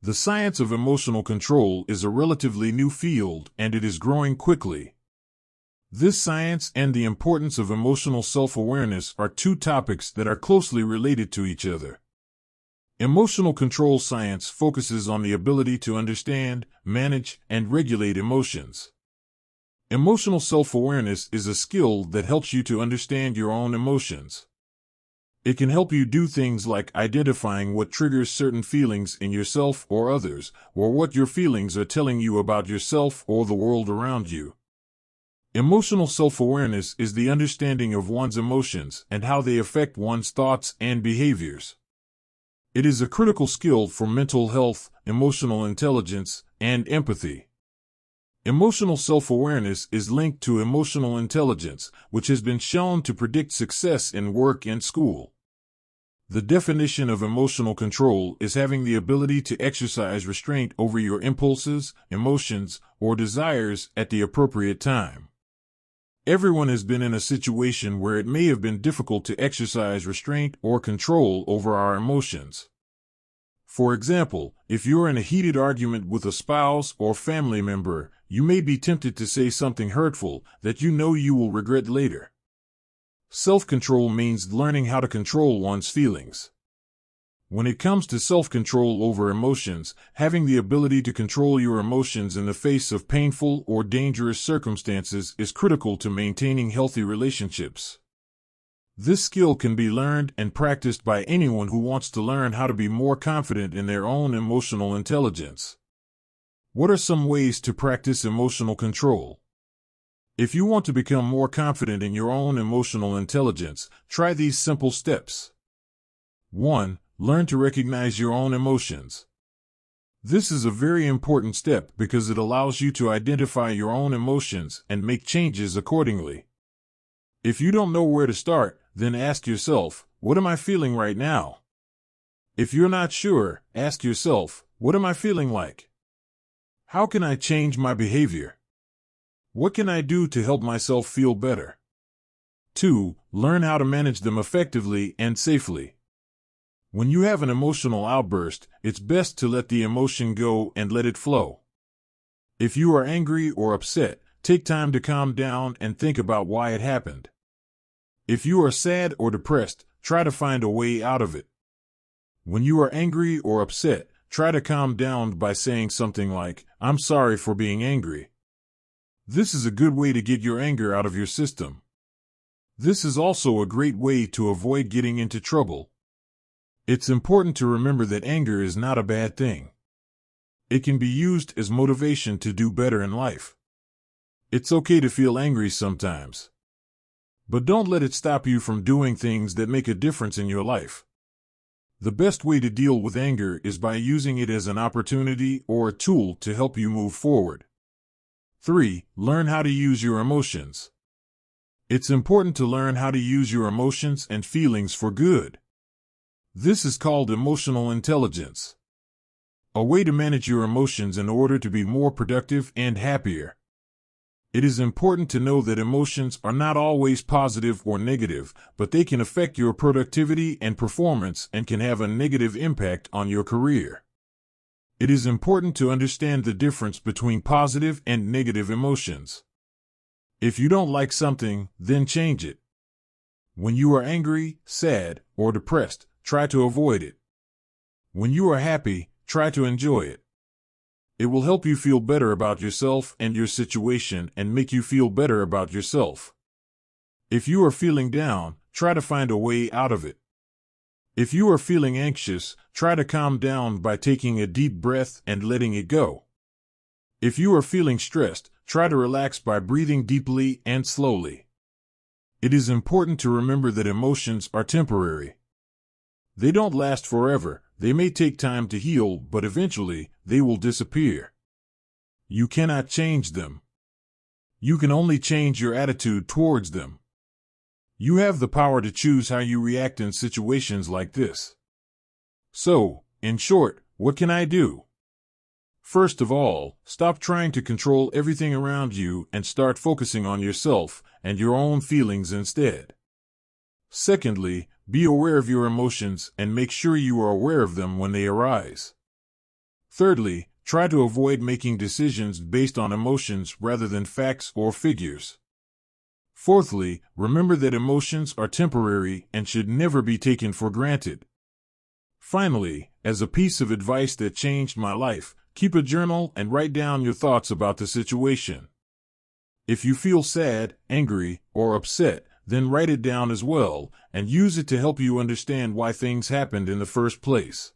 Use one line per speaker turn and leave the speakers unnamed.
The science of emotional control is a relatively new field and it is growing quickly. This science and the importance of emotional self-awareness are two topics that are closely related to each other. Emotional control science focuses on the ability to understand, manage, and regulate emotions. Emotional self-awareness is a skill that helps you to understand your own emotions. It can help you do things like identifying what triggers certain feelings in yourself or others, or what your feelings are telling you about yourself or the world around you. Emotional self-awareness is the understanding of one's emotions and how they affect one's thoughts and behaviors. It is a critical skill for mental health, emotional intelligence, and empathy. Emotional self-awareness is linked to emotional intelligence, which has been shown to predict success in work and school. The definition of emotional control is having the ability to exercise restraint over your impulses, emotions, or desires at the appropriate time. Everyone has been in a situation where it may have been difficult to exercise restraint or control over our emotions. For example, if you're in a heated argument with a spouse or family member, you may be tempted to say something hurtful that you know you will regret later. Self-control means learning how to control one's feelings. When it comes to self-control over emotions, having the ability to control your emotions in the face of painful or dangerous circumstances is critical to maintaining healthy relationships. This skill can be learned and practiced by anyone who wants to learn how to be more confident in their own emotional intelligence. What are some ways to practice emotional control? If you want to become more confident in your own emotional intelligence, try these simple steps. 1. Learn to recognize your own emotions. This is a very important step because it allows you to identify your own emotions and make changes accordingly. If you don't know where to start, then ask yourself, what am I feeling right now? If you're not sure, ask yourself, what am I feeling like? How can I change my behavior? What can I do to help myself feel better? 2. Learn how to manage them effectively and safely. When you have an emotional outburst, it's best to let the emotion go and let it flow. If you are angry or upset, take time to calm down and think about why it happened. If you are sad or depressed, try to find a way out of it. When you are angry or upset, try to calm down by saying something like, "I'm sorry for being angry." This is a good way to get your anger out of your system. This is also a great way to avoid getting into trouble. It's important to remember that anger is not a bad thing. It can be used as motivation to do better in life. It's okay to feel angry sometimes. But don't let it stop you from doing things that make a difference in your life. The best way to deal with anger is by using it as an opportunity or a tool to help you move forward. 3. Learn how to use your emotions. It's important to learn how to use your emotions and feelings for good. This is called emotional intelligence. A way to manage your emotions in order to be more productive and happier. It is important to know that emotions are not always positive or negative, but they can affect your productivity and performance and can have a negative impact on your career. It is important to understand the difference between positive and negative emotions. If you don't like something, then change it. When you are angry, sad, or depressed, try to avoid it. When you are happy, try to enjoy it. It will help you feel better about yourself and your situation and make you feel better about yourself. If you are feeling down, try to find a way out of it. If you are feeling anxious, try to calm down by taking a deep breath and letting it go. If you are feeling stressed, try to relax by breathing deeply and slowly. It is important to remember that emotions are temporary. They don't last forever. They may take time to heal, but eventually, they will disappear. You cannot change them. You can only change your attitude towards them. You have the power to choose how you react in situations like this. So, in short, what can I do? First of all, stop trying to control everything around you and start focusing on yourself and your own feelings instead. Secondly, be aware of your emotions and make sure you are aware of them when they arise. Thirdly, try to avoid making decisions based on emotions rather than facts or figures. Fourthly, remember that emotions are temporary and should never be taken for granted. Finally, as a piece of advice that changed my life, keep a journal and write down your thoughts about the situation. If you feel sad, angry, or upset, then write it down as well, and use it to help you understand why things happened in the first place.